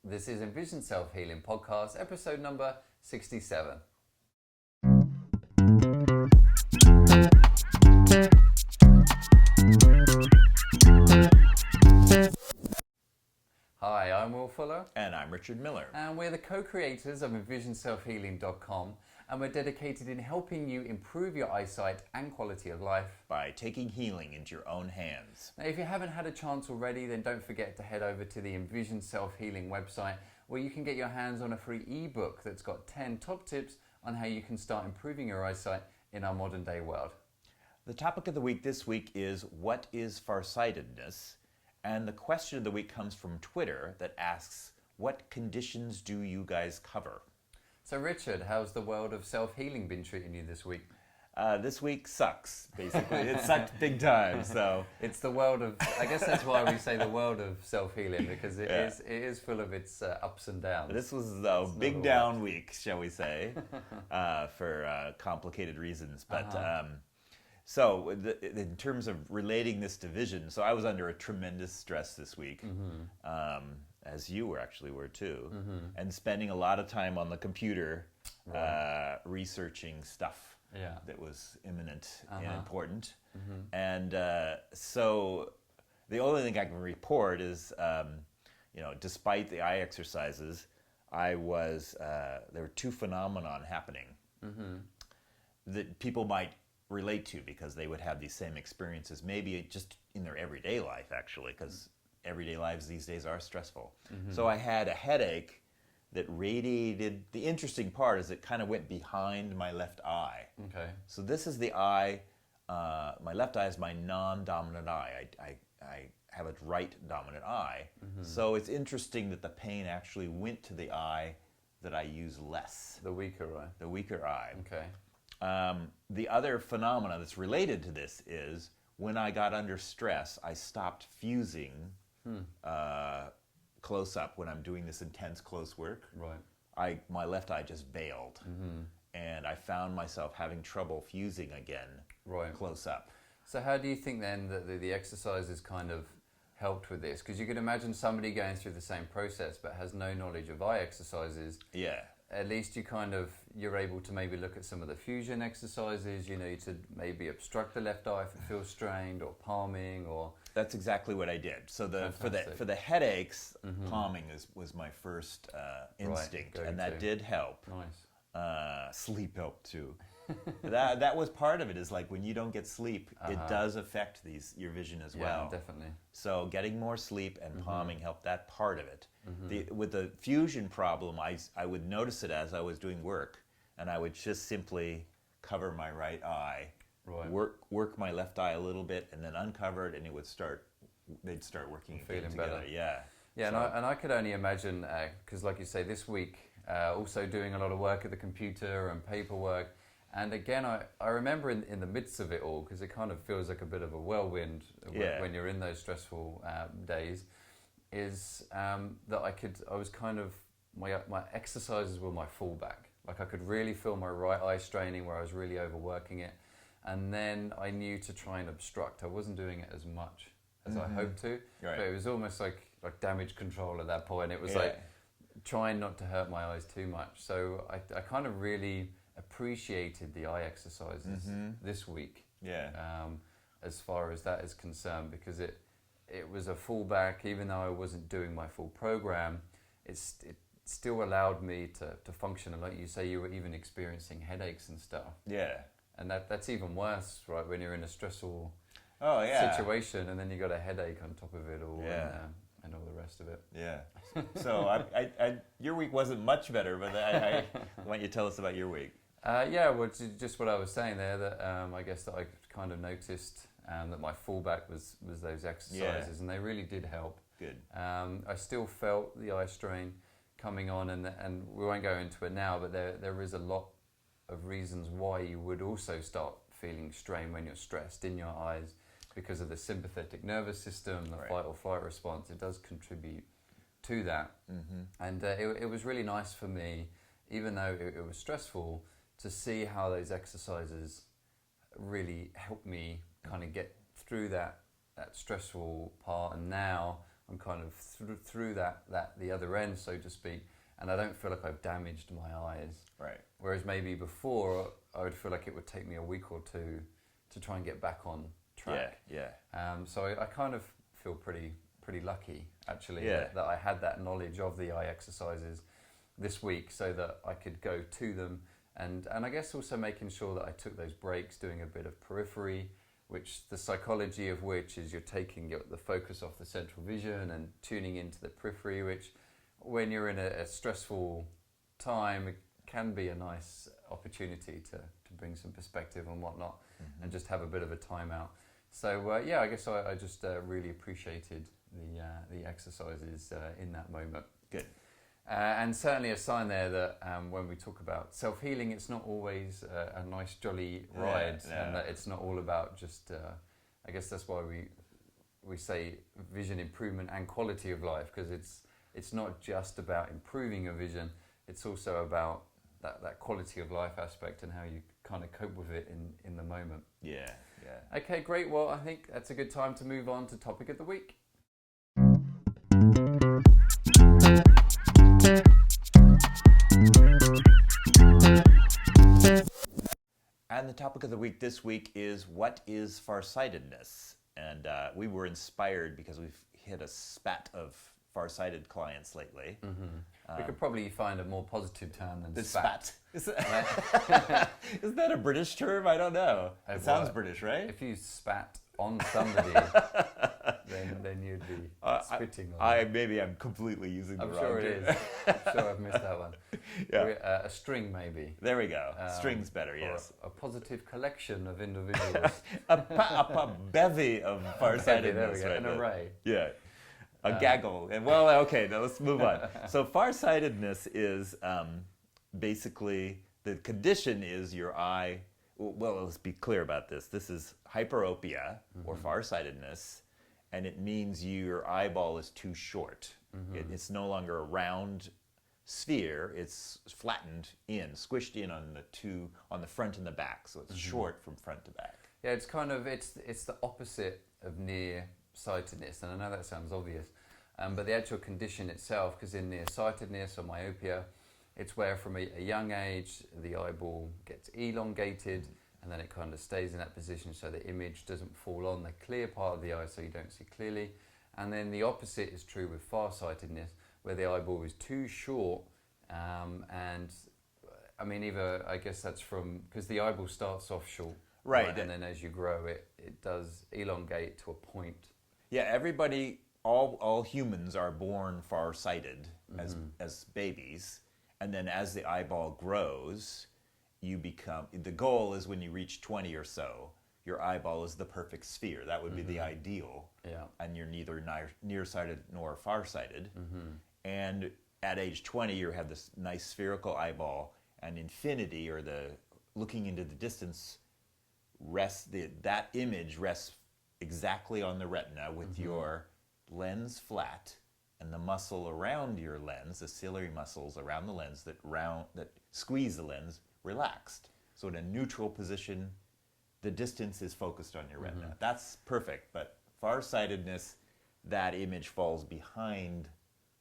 This is Envision Self-Healing Podcast, episode number 67. Hi, I'm Will Fuller. And I'm Richard Miller. And we're the co-creators of EnvisionSelfHealing.com, and we're dedicated in helping you improve your eyesight and quality of life by taking healing into your own hands. Now, if you haven't had a chance already, then don't forget to head over to the Envision Self-Healing website, where you can get your hands on a free ebook that's got 10 top tips on how you can start improving your eyesight in our modern day world. The topic of the week this week is, what is farsightedness? And the question of the week comes from Twitter that asks, what conditions do you guys cover? So Richard, how's the world of self-healing been treating you this week? This week sucks, basically. It sucked big time, so. It's the world of, I guess that's why we say the world of self-healing, because it is full of its ups and downs. This was a big down week, shall we say, for complicated reasons. But so in terms of relating this to vision, so I was under a tremendous stress this week, as you were too, and spending a lot of time on the computer researching stuff that was imminent and important. And so the only thing I can report is, despite the eye exercises, there were two phenomenon happening that people might relate to, because they would have these same experiences, maybe just in their everyday life, actually, because everyday lives these days are stressful. So I had a headache that radiated. The interesting part is it kind of went behind my left eye. Okay. So this is the eye, my left eye is my non-dominant eye. I have a right dominant eye. So it's interesting that the pain actually went to the eye that I use less. The weaker eye. The weaker eye. Okay. The other phenomena that's related to this is, when I got under stress, I stopped fusing close up when I'm doing this intense close work. Right. My left eye just bailed, and I found myself having trouble fusing again close up. So how do you think then that the exercises kind of helped with this? Because you could imagine somebody going through the same process but has no knowledge of eye exercises. Yeah. At least you're able to maybe look at some of the fusion exercises, to maybe obstruct the left eye if it feels strained, or palming, or... That's exactly what I did. So for the headaches, palming was my first instinct, and that did help. Nice. Sleep helped too. that was part of it, is like when you don't get sleep, it does affect your vision as well. Yeah, definitely. So getting more sleep and palming helped that part of it. With the fusion problem, I would notice it as I was doing work, and I would just simply cover my right eye, work my left eye a little bit, and then uncover it, and they'd start working feeling together. better. Yeah. And I could only imagine, because like you say, this week, also doing a lot of work at the computer and paperwork. And again, I remember in the midst of it all, because it kind of feels like a bit of a whirlwind when you're in those stressful days, is that I was kind of, my exercises were my fallback. Like I could really feel my right eye straining where I was really overworking it. And then I knew to try and obstruct. I wasn't doing it as much as I hoped to, but it was almost like damage control at that point. It was like trying not to hurt my eyes too much. So I kind of really appreciated the eye exercises this week, as far as that is concerned, because it was a fallback. Even though I wasn't doing my full program, it still allowed me to function. And like you say, you were even experiencing headaches and stuff. Yeah. And that's even worse, right, when you're in a stressful situation, and then you got a headache on top of it all, and all the rest of it. Yeah. So your week wasn't much better, but I want you to tell us about your week. Well, just what I was saying there, that I guess that I kind of noticed that my fallback was those exercises, and they really did help. Good. I still felt the eye strain coming on, and we won't go into it now, but there is a lot of reasons why you would also start feeling strain when you're stressed in your eyes, because of the sympathetic nervous system, the fight or flight response. It does contribute to that. And it was really nice for me, even though it was stressful, to see how those exercises really helped me kind of get through that stressful part. And now I'm kind of through that the other end, so to speak, and I don't feel like I've damaged my eyes. Right. Whereas maybe before, I would feel like it would take me a week or two to try and get back on track. Yeah. So I kind of feel pretty lucky, actually, Yeah. that I had that knowledge of the eye exercises this week so that I could go to them. And I guess also making sure that I took those breaks, doing a bit of periphery, which the psychology of which is you're taking the focus off the central vision and tuning into the periphery, which when you're in a stressful time, it can be a nice opportunity to bring some perspective and whatnot, and just have a bit of a timeout. So I guess I just really appreciated the exercises in that moment. Good. And certainly a sign there that when we talk about self-healing, it's not always a nice jolly ride, and that it's not all about just, I guess that's why we say vision improvement and quality of life, because it's not just about improving your vision, it's also about that quality of life aspect and how you kind of cope with it in the moment. Yeah. Okay, great. Well, I think that's a good time to move on to topic of the week. And the topic of the week this week is, what is farsightedness? And we were inspired because we've hit a spat of farsighted clients lately. We could probably find a more positive term than The spat. Is that a British term? I don't know. It sounds British, right? If you spat on somebody, then you'd be spitting on Maybe I'm completely using the I'm wrong sure term. it is. I'm sure I've missed that one. Yeah. A string, maybe. There we go. String's better, Or yes. a positive collection of individuals. a bevy of farsightedness. There we go. Right An there. array. Yeah. A gaggle. And well, okay, now let's move on. So farsightedness is basically, the condition is your eye, well, let's be clear about this. This is hyperopia or farsightedness, and it means your eyeball is too short. It's no longer a round sphere, it's flattened in, squished in on the front and the back, so it's short from front to back. Yeah, it's kind of, it's the opposite of nearsightedness, and I know that sounds obvious, but the actual condition itself, because in nearsightedness or myopia, it's where from a young age the eyeball gets elongated and then it kind of stays in that position so the image doesn't fall on the clear part of the eye so you don't see clearly. And then the opposite is true with farsightedness, where the eyeball is too short, and I mean, either, I guess that's from, because the eyeball starts off short, right, and then as you grow it does elongate to a point. Yeah, everybody, all humans are born farsighted as babies, and then as the eyeball grows, you become, the goal is when you reach 20 or so, your eyeball is the perfect sphere. That would be the ideal. Yeah. And you're neither nearsighted nor farsighted. And at age 20, you have this nice spherical eyeball, and infinity, or the looking into the distance, that image rests exactly on the retina with your lens flat and the muscle around your lens, the ciliary muscles around the lens that squeeze the lens, relaxed. So in a neutral position, the distance is focused on your retina. That's perfect, but farsightedness, that image falls behind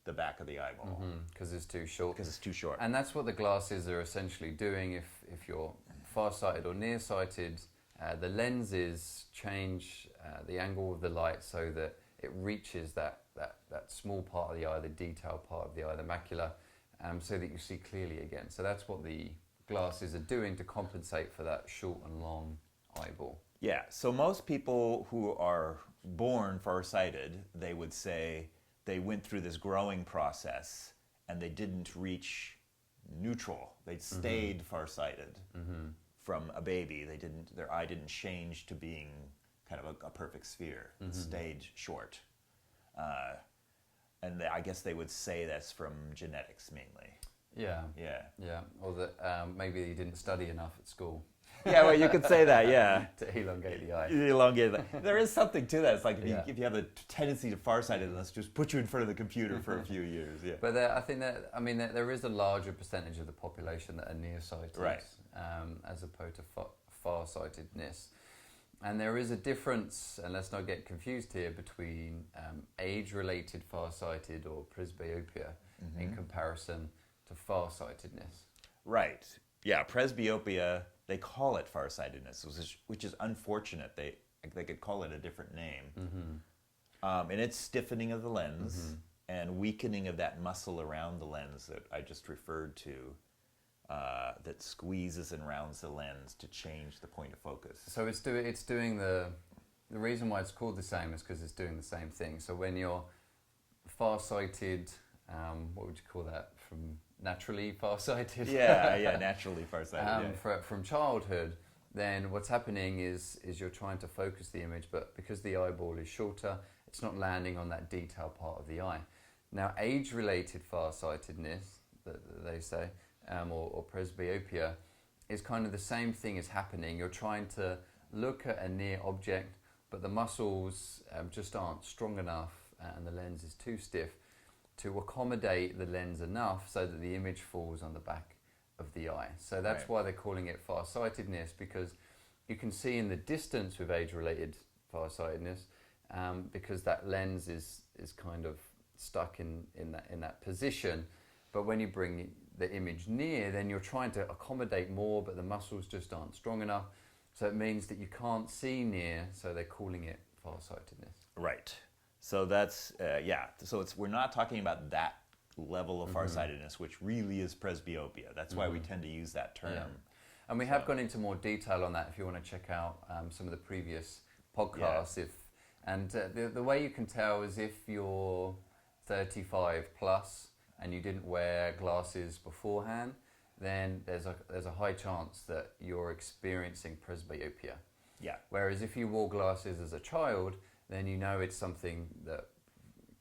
the back of the eyeball. Because it's too short. Because it's too short. And that's what the glasses are essentially doing. If you're farsighted or nearsighted, the lenses change the angle of the light so that it reaches that small part of the eye, the detailed part of the eye, the macula, so that you see clearly again. So that's what the glasses are doing to compensate for that short and long eyeball. Yeah, so most people who are born farsighted, they would say they went through this growing process and they didn't reach neutral. They stayed farsighted from a baby. Their eye didn't change to being kind of a perfect sphere. It stayed short. And I guess they would say that's from genetics mainly. Yeah. Yeah. Or that maybe you didn't study enough at school. Yeah, well, you could say that, yeah. To elongate the eye. Elongate that. There is something to that. It's like if you have a tendency to farsightedness, just put you in front of the computer for a few years. Yeah. But I think that, I mean, there is a larger percentage of the population that are nearsighted, right, as opposed to farsightedness. And there is a difference, and let's not get confused here, between age-related farsighted or presbyopia in comparison to farsightedness. Right. Yeah, presbyopia, they call it farsightedness, which is unfortunate. They could call it a different name. And it's stiffening of the lens and weakening of that muscle around the lens that I just referred to, that squeezes and rounds the lens to change the point of focus. So it's doing the reason why it's called the same is because it's doing the same thing. So when you're farsighted, what would you call that? From naturally farsighted? Yeah, naturally farsighted. From childhood, then what's happening is you're trying to focus the image, but because the eyeball is shorter, it's not landing on that detail part of the eye. Now, age-related farsightedness, that they say, or presbyopia, is kind of the same thing is happening. You're trying to look at a near object, but the muscles just aren't strong enough and the lens is too stiff to accommodate the lens enough so that the image falls on the back of the eye. So that's why they're calling it farsightedness, because you can see in the distance with age-related farsightedness, because that lens is kind of stuck in that position. But when you bring the image near, then you're trying to accommodate more, but the muscles just aren't strong enough. So it means that you can't see near, so they're calling it farsightedness. Right. So that's, so we're not talking about that level of farsightedness, which really is presbyopia. That's why we tend to use that term. Yeah. And we have gone into more detail on that if you want to check out some of the previous podcasts. The way you can tell is if you're 35 plus and you didn't wear glasses beforehand, then there's a high chance that you're experiencing presbyopia. Yeah. Whereas if you wore glasses as a child, then you know it's something that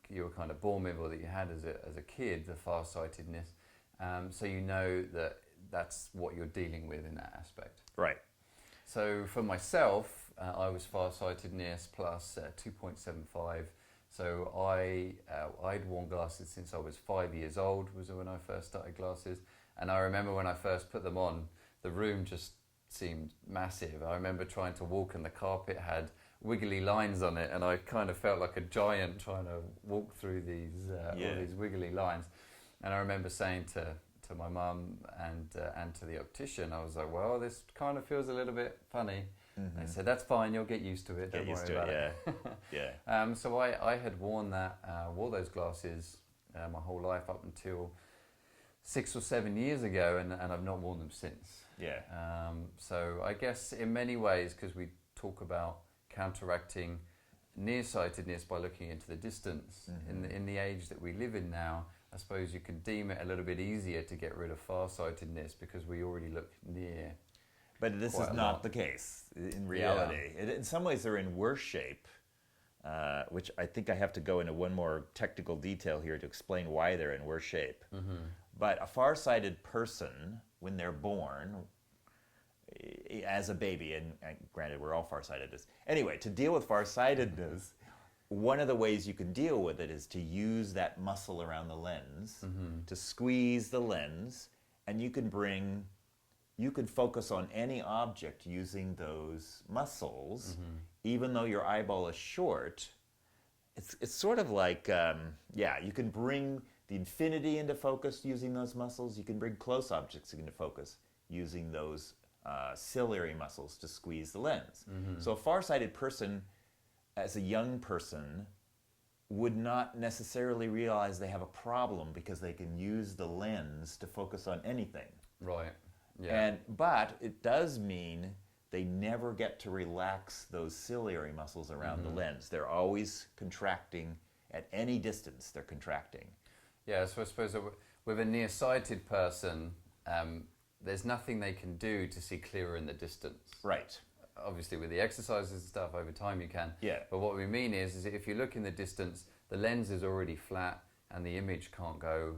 you were kind of born with or that you had as a kid, the farsightedness. So you know that that's what you're dealing with in that aspect. Right. So for myself, I was farsightedness plus 2.75. So I'd worn glasses since I was 5 years old, was when I first started glasses. And I remember when I first put them on, the room just seemed massive. I remember trying to walk and the carpet had wiggly lines on it, and I kind of felt like a giant trying to walk through all these wiggly lines. And I remember saying to my mum and to the optician, I was like, well, this kind of feels a little bit funny. They said, that's fine, you'll get used to it, don't worry about it. Yeah. So I had wore those glasses my whole life up until 6 or 7 years ago, and I've not worn them since. Yeah. So I guess in many ways, because we talk about counteracting nearsightedness by looking into the distance, in the age that we live in now, I suppose you could deem it a little bit easier to get rid of farsightedness because we already look near. But this is not the case in reality. Yeah. In some ways, they're in worse shape, which I think I have to go into one more technical detail here to explain why they're in worse shape. But a farsighted person, when they're born, as a baby, and granted, we're all farsighted. Anyway, to deal with farsightedness, one of the ways you can deal with it is to use that muscle around the lens to squeeze the lens, and you can focus on any object using those muscles, even though your eyeball is short. It's sort of like, you can bring the infinity into focus using those muscles. You can bring close objects into focus using those ciliary muscles to squeeze the lens. So a farsighted person, as a young person, would not necessarily realize they have a problem because they can use the lens to focus on anything. Right. Yeah. But it does mean they never get to relax those ciliary muscles around the lens. They're always contracting at any distance. They're contracting. Yeah, so I suppose with a nearsighted person, there's nothing they can do to see clearer in the distance. Right. Obviously, with the exercises and stuff, over time you can. Yeah. But what we mean is if you look in the distance, the lens is already flat and the image can't go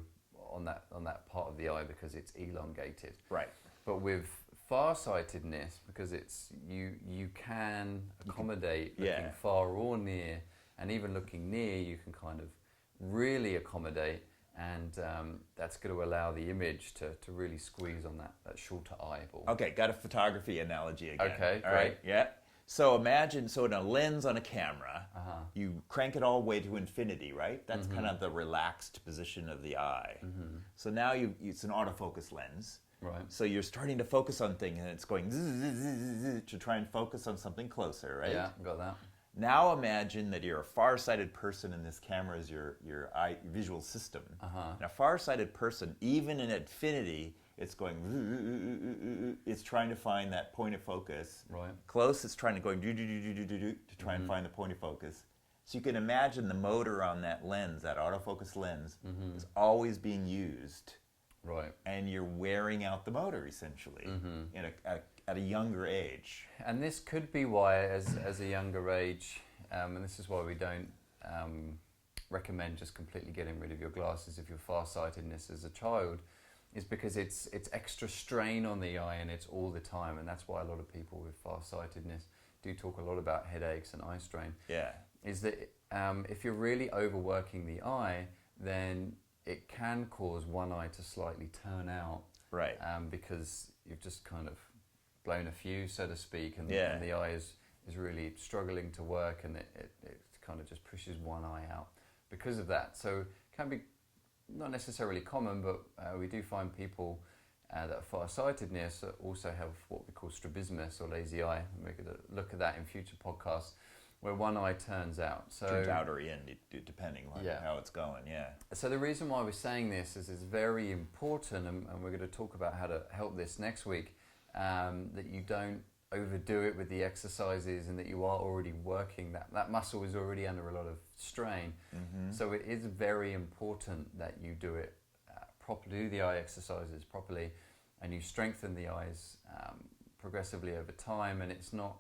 on that part of the eye because it's elongated. Right. But with farsightedness, because it's you can accommodate looking far or near, and even looking near, you can kind of really accommodate, and that's going to allow the image to really squeeze on that shorter eyeball. Okay, got a photography analogy again. Okay, All great. right, yeah. So imagine, in a lens on a camera, you crank it all the way to infinity, right? That's kind of the relaxed position of the eye. So now it's an autofocus lens. Right. So you're starting to focus on things, and it's going to try and focus on something closer, right? Yeah, got that. Now imagine that you're a far-sighted person and this camera is your eye visual system. Now, far-sighted person, even in infinity, it's going, it's trying to find that point of focus. Right. Close, it's trying to go to try and find the point of focus. So you can imagine the motor on that lens, that autofocus lens, is always being used. Right. And you're wearing out the motor, essentially, at a younger age. And this could be why, as a younger age, and this is why we don't recommend just completely getting rid of your glasses if you're farsightedness as a child, is because it's extra strain on the eye and it's all the time. And that's why a lot of people with farsightedness do talk a lot about headaches and eye strain. Yeah. Is that if you're really overworking the eye, then it can cause one eye to slightly turn out, right? Because you've just kind of blown a fuse, so to speak, and the eye is really struggling to work, and it kind of just pushes one eye out because of that. So it can be not necessarily common, but we do find people that are farsightedness also have what we call strabismus or lazy eye. We're going to look at that in future podcasts, where one eye turns out. Turns out or in, depending on how it's going, So the reason why we're saying this is it's very important, and we're going to talk about how to help this next week, that you don't overdo it with the exercises and that you are already working. That muscle is already under a lot of strain. So it is very important that you do it properly, do the eye exercises properly, and you strengthen the eyes progressively over time. And it's not...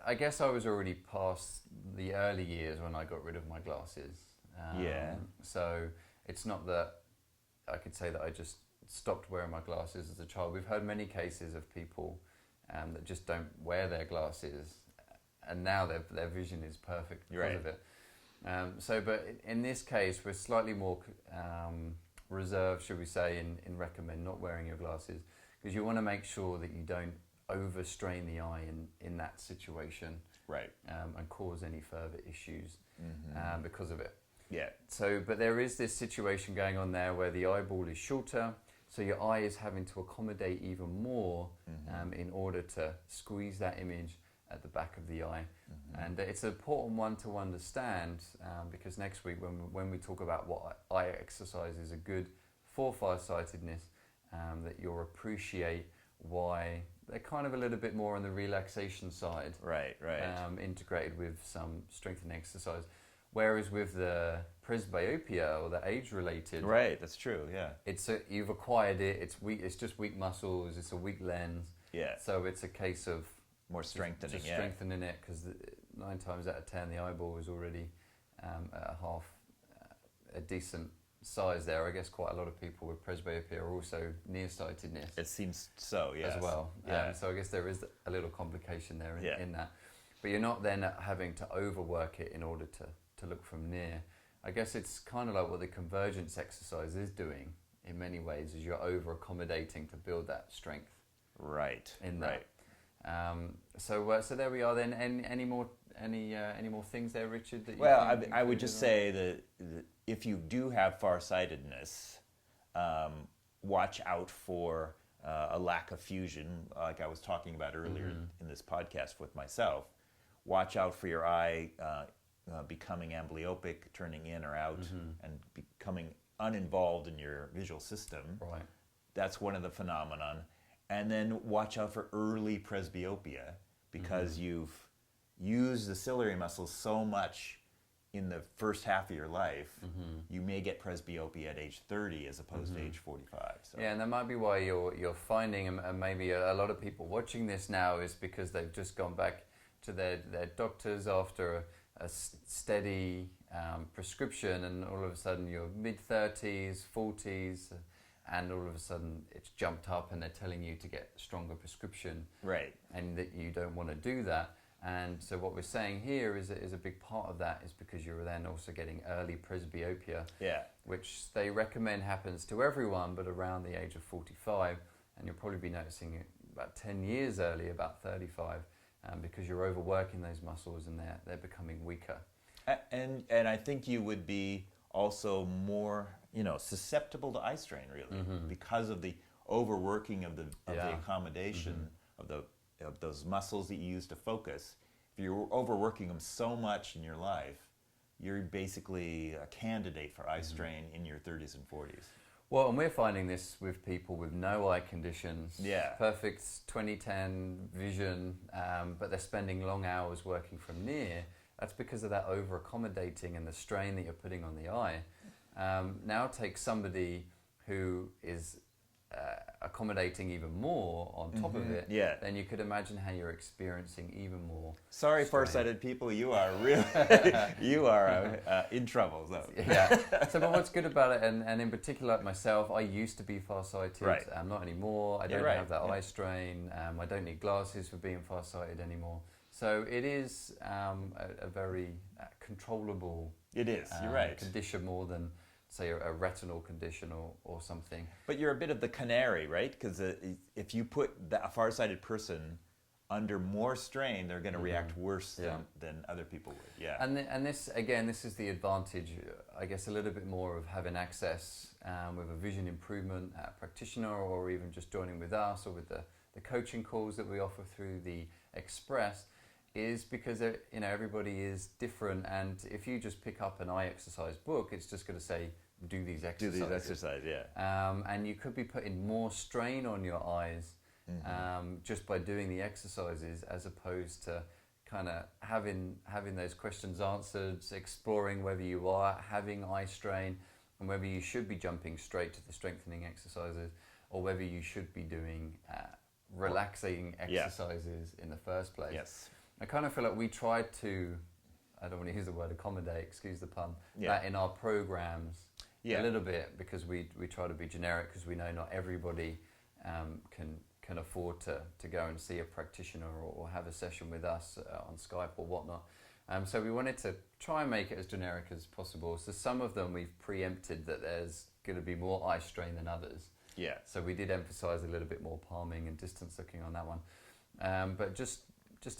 I guess I was already past the early years when I got rid of my glasses. So it's not that I could say that I just stopped wearing my glasses as a child. We've heard many cases of people that just don't wear their glasses, and now their vision is perfect because of it. But in this case, we're slightly more reserved, should we say, in recommend not wearing your glasses, because you want to make sure that you don't overstrain the eye in that situation, right? And cause any further issues because of it. Yeah. So, but there is this situation going on there where the eyeball is shorter, so your eye is having to accommodate even more in order to squeeze that image at the back of the eye. And it's an important one to understand, because next week when we talk about what eye exercises are good for farsightedness, that you'll appreciate why they're kind of a little bit more on the relaxation side, right, integrated with some strengthening exercise. Whereas with the presbyopia or the age-related, right, that's true, you've acquired it. It's weak. It's just weak muscles. It's a weak lens. Yeah. So it's a case of more strengthening, just strengthening it, because 9 times out of 10 the eyeball is already at a decent size there. I guess quite a lot of people with presbyopia are also nearsightedness. It seems so, yes. As well. Yeah. So I guess there is a little complication there in that. But you're not then having to overwork it in order to look from near. I guess it's kind of like what the convergence exercise is doing in many ways, is you're over accommodating to build that strength. Right. In that. So there we are then. Any more things there, Richard? That I would just say that if you do have farsightedness, watch out for a lack of fusion, like I was talking about earlier in this podcast with myself. Watch out for your eye becoming amblyopic, turning in or out, and becoming uninvolved in your visual system. Right. That's one of the phenomenon. And then watch out for early presbyopia, because you've used the ciliary muscles so much in the first half of your life, you may get presbyopia at age 30 as opposed to age 45. So. Yeah, and that might be why you're finding, and maybe a lot of people watching this now is because they've just gone back to their doctors after a steady prescription, and all of a sudden you're mid-30s, 40s, and all of a sudden it's jumped up and they're telling you to get stronger prescription. Right. And that you don't want to do that. And so what we're saying here is a big part of that is because you're then also getting early presbyopia, which they recommend happens to everyone, but around the age of 45. And you'll probably be noticing it about 10 years early, about 35. because you're overworking those muscles and they're becoming weaker. And I think you would be also more, susceptible to eye strain, really, because of the overworking of the accommodation of those muscles that you use to focus. If you're overworking them so much in your life, you're basically a candidate for eye strain in your 30s and 40s. Well, and we're finding this with people with no eye conditions, perfect 20/10 vision, but they're spending long hours working from near. That's because of that over-accommodating and the strain that you're putting on the eye. Now take somebody who is accommodating even more on top of it, then you could imagine how you're experiencing even more. Sorry, farsighted people, you are really, you are in trouble. So. So, but what's good about it, and in particular like myself, I used to be farsighted. I'm not anymore. I don't have that eye strain. I don't need glasses for being farsighted anymore. So it is a very controllable condition more than, say, a retinal condition or something. But you're a bit of the canary, right? Because if you put a farsighted person under more strain, they're going to react worse than other people would. And this, again, this is the advantage, I guess, a little bit more of having access with a vision improvement practitioner, or even just joining with us, or with the coaching calls that we offer through the Express, is because everybody is different, and if you just pick up an eye exercise book, it's just going to say do these exercises. And you could be putting more strain on your eyes just by doing the exercises, as opposed to kind of having those questions answered, exploring whether you are having eye strain and whether you should be jumping straight to the strengthening exercises, or whether you should be doing relaxing exercises in the first place. I kind of feel like we tried to, I don't want to use the word accommodate, excuse the pun, that in our programs a little bit, because we try to be generic, because we know not everybody can afford to go and see a practitioner or have a session with us on Skype or whatnot. So we wanted to try and make it as generic as possible. So some of them we've preempted that there's going to be more eye strain than others. So we did emphasize a little bit more palming and distance looking on that one. But just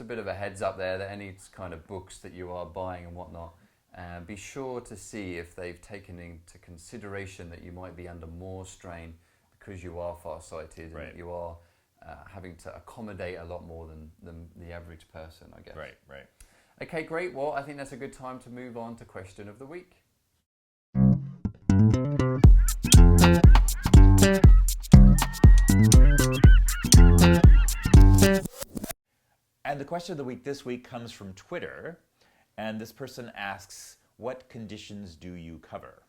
a bit of a heads up there, that any kind of books that you are buying and whatnot, be sure to see if they've taken into consideration that you might be under more strain because you are farsighted and you are having to accommodate a lot more than the average person, I guess. Right. Okay, great. Well, I think that's a good time to move on to question of the week. And the question of the week this week comes from Twitter, and this person asks, what conditions do you cover?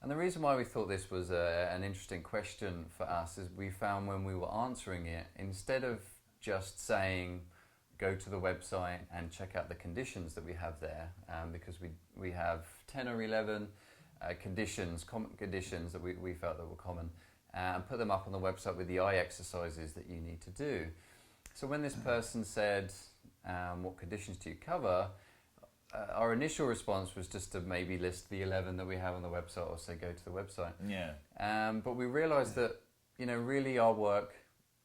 And the reason why we thought this was an interesting question for us is we found when we were answering it, instead of just saying, go to the website and check out the conditions that we have there, because we have 10 or 11 common conditions that we felt that were common, and put them up on the website with the eye exercises that you need to do. So when this person said, what conditions do you cover? Our initial response was just to maybe list the 11 that we have on the website, or say go to the website. But we realized that, really our work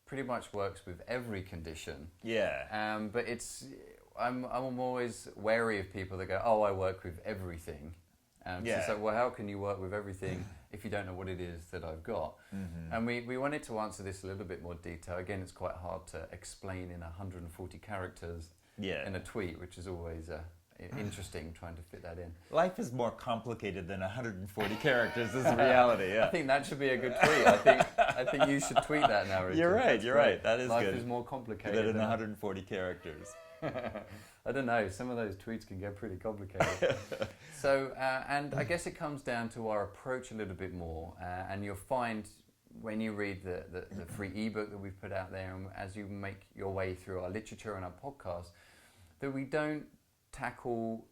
pretty much works with every condition. But I'm always wary of people that go, oh, I work with everything. So it's like, well, how can you work with everything if you don't know what it is that I've got? And we wanted to answer this a little bit more detail. Again, it's quite hard to explain in 140 characters in a tweet, which is always interesting trying to fit that in. Life is more complicated than 140 characters is the reality. I think that should be a good tweet. I think you should tweet that now, Richard. You're right. That is Life good. Life is more complicated than 140 characters. I don't know, some of those tweets can get pretty complicated. So, and I guess it comes down to our approach a little bit more, and you'll find when you read the free ebook that we've put out there, and as you make your way through our literature and our podcast, that we don't tackle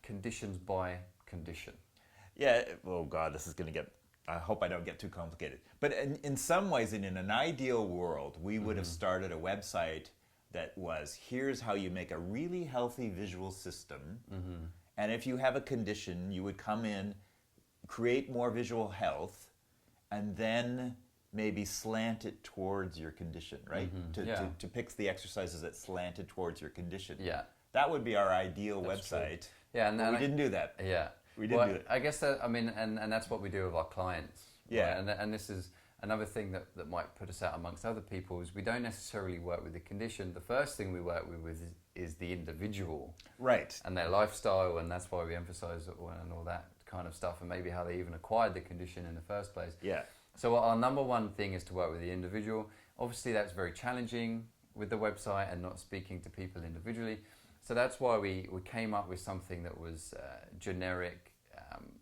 conditions by condition. Oh God, this is going to get, I hope I don't get too complicated. But in some ways, in an ideal world, we would have started a website that was, here's how you make a really healthy visual system. And if you have a condition, you would come in, create more visual health, and then maybe slant it towards your condition, right? To pick the exercises that slanted towards your condition. Yeah. That would be our ideal That's website. True. Yeah, and we didn't do that. Yeah. We didn't do it. I guess that, I mean, and that's what we do with our clients. Yeah. Right? And this is another thing that might put us out amongst other people is we don't necessarily work with the condition. The first thing we work with is the individual. Right. And their lifestyle, and that's why we emphasize it and all that kind of stuff, and maybe how they even acquired the condition in the first place. Yeah. So our number one thing is to work with the individual. Obviously that's very challenging with the website and not speaking to people individually. So that's why we came up with something that was generic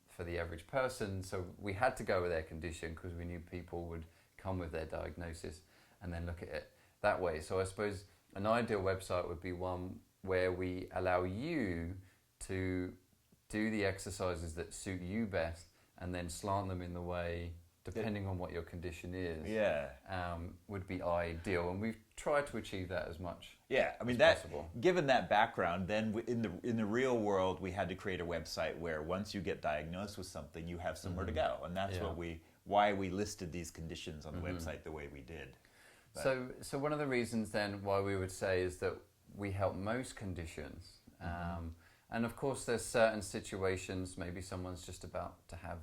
for the average person. So we had to go with their condition because we knew people would come with their diagnosis and then look at it that way. So I suppose an ideal website would be one where we allow you to do the exercises that suit you best and then slant them in the way, depending on what your condition is, would be ideal. And we've tried to achieve that as much as possible. Given that background, then in the real world, we had to create a website where once you get diagnosed with something, you have somewhere to go. And that's why we listed these conditions on the website the way we did. But so one of the reasons then why we would say is that we help most conditions. And of course, there's certain situations, maybe someone's just about to have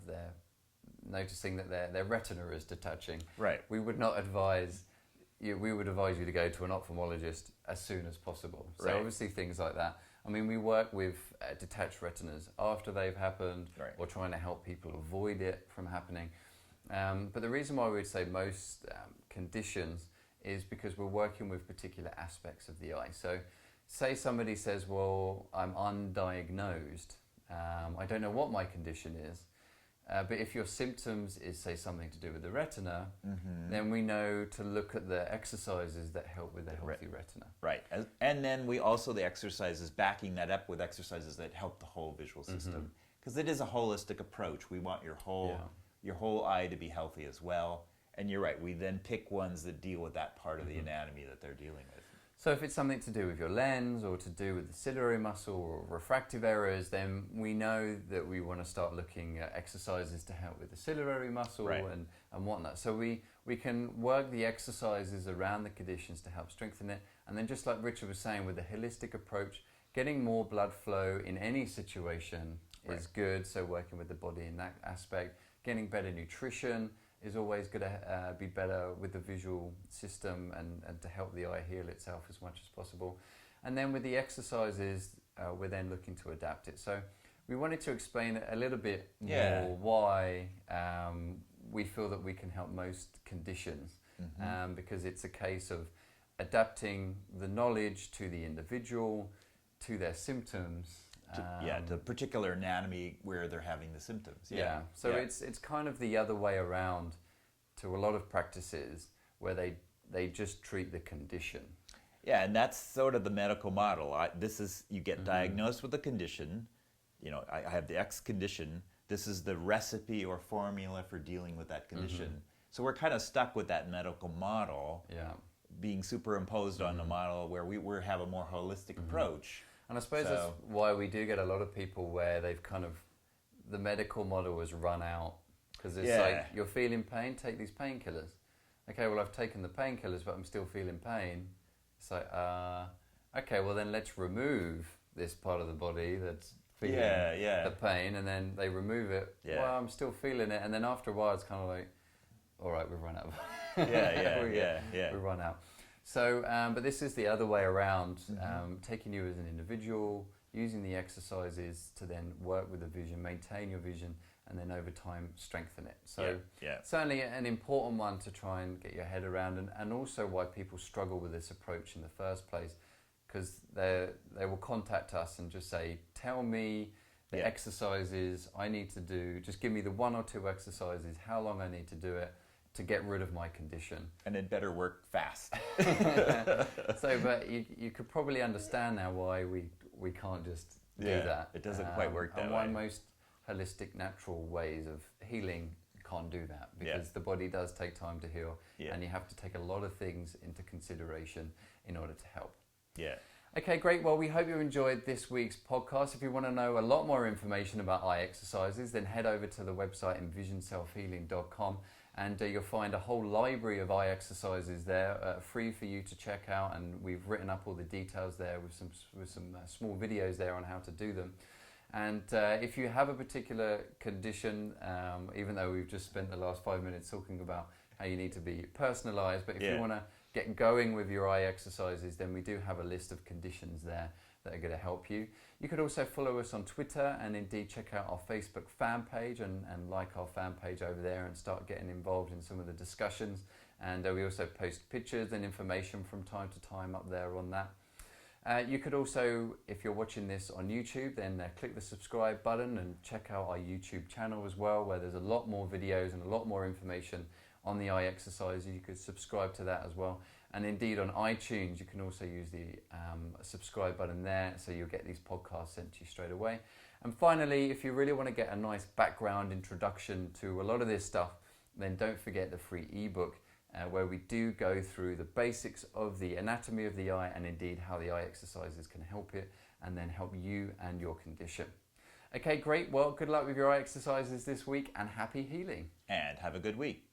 noticing that their retina is detaching. Right. We would not advise you. We would advise you to go to an ophthalmologist as soon as possible. So obviously things like that. I mean, we work with detached retinas after they've happened, or trying to help people avoid it from happening. But the reason why we would say most conditions is because we're working with particular aspects of the eye. So say somebody says, well, I'm undiagnosed. I don't know what my condition is. But if your symptoms is, say, something to do with the retina, then we know to look at the exercises that help with the healthy retina. Right. And then we also, the exercises, backing that up with exercises that help the whole visual system. Because it is a holistic approach. We want your whole eye to be healthy as well. And you're right, we then pick ones that deal with that part of the anatomy that they're dealing with. So if it's something to do with your lens or to do with the ciliary muscle or refractive errors, then we know that we want to start looking at exercises to help with the ciliary muscle and whatnot. So we can work the exercises around the conditions to help strengthen it. And then just like Richard was saying, with a holistic approach, getting more blood flow in any situation is good. So working with the body in that aspect, getting better nutrition is always going to be better with the visual system and to help the eye heal itself as much as possible. And then with the exercises, we're then looking to adapt it. So we wanted to explain a little bit more why we feel that we can help most conditions, because it's a case of adapting the knowledge to the individual, to their symptoms, to particular anatomy where they're having the symptoms. So it's kind of the other way around to a lot of practices where they just treat the condition. Yeah, and that's sort of the medical model. You get diagnosed with a condition. You know, I have the X condition. This is the recipe or formula for dealing with that condition. So we're kind of stuck with that medical model being superimposed on a model where we have a more holistic approach. And I suppose that's why we do get a lot of people where they've kind of, the medical model has run out. Because it's like, you're feeling pain, take these painkillers. Okay, well, I've taken the painkillers, but I'm still feeling pain. It's like, okay, well, then let's remove this part of the body that's feeling the pain, and then they remove it. Well, I'm still feeling it. And then after a while, it's kind of like, all right, we've run out. We've run out. So, but this is the other way around, taking you as an individual, using the exercises to then work with the vision, maintain your vision, and then over time strengthen it. So certainly an important one to try and get your head around, and also why people struggle with this approach in the first place, because they will contact us and just say, tell me the exercises I need to do, just give me the 1 or 2 exercises, how long I need to do it, to get rid of my condition. And it better work fast. But you could probably understand now why we can't just do that. It doesn't quite work that and way. why most holistic natural ways of healing can't do that, because the body does take time to heal, and you have to take a lot of things into consideration in order to help. Okay, great. Well, we hope you enjoyed this week's podcast. If you want to know a lot more information about eye exercises, then head over to the website envisionselfhealing.com, and you'll find a whole library of eye exercises there, free for you to check out. And we've written up all the details there with some small videos there on how to do them. And if you have a particular condition, even though we've just spent the last 5 minutes talking about how you need to be personalized, but if you want to get going with your eye exercises, then we do have a list of conditions there that are going to help you. You could also follow us on Twitter, and indeed check out our Facebook fan page and like our fan page over there and start getting involved in some of the discussions. And we also post pictures and information from time to time up there on that. You could also, if you're watching this on YouTube, then click the subscribe button and check out our YouTube channel as well, where there's a lot more videos and a lot more information on the eye exercises. You could subscribe to that as well. And indeed on iTunes, you can also use the subscribe button there, so you'll get these podcasts sent to you straight away. And finally, if you really want to get a nice background introduction to a lot of this stuff, then don't forget the free ebook where we do go through the basics of the anatomy of the eye and indeed how the eye exercises can help it and then help you and your condition. Okay, great. Well, good luck with your eye exercises this week and happy healing. And have a good week.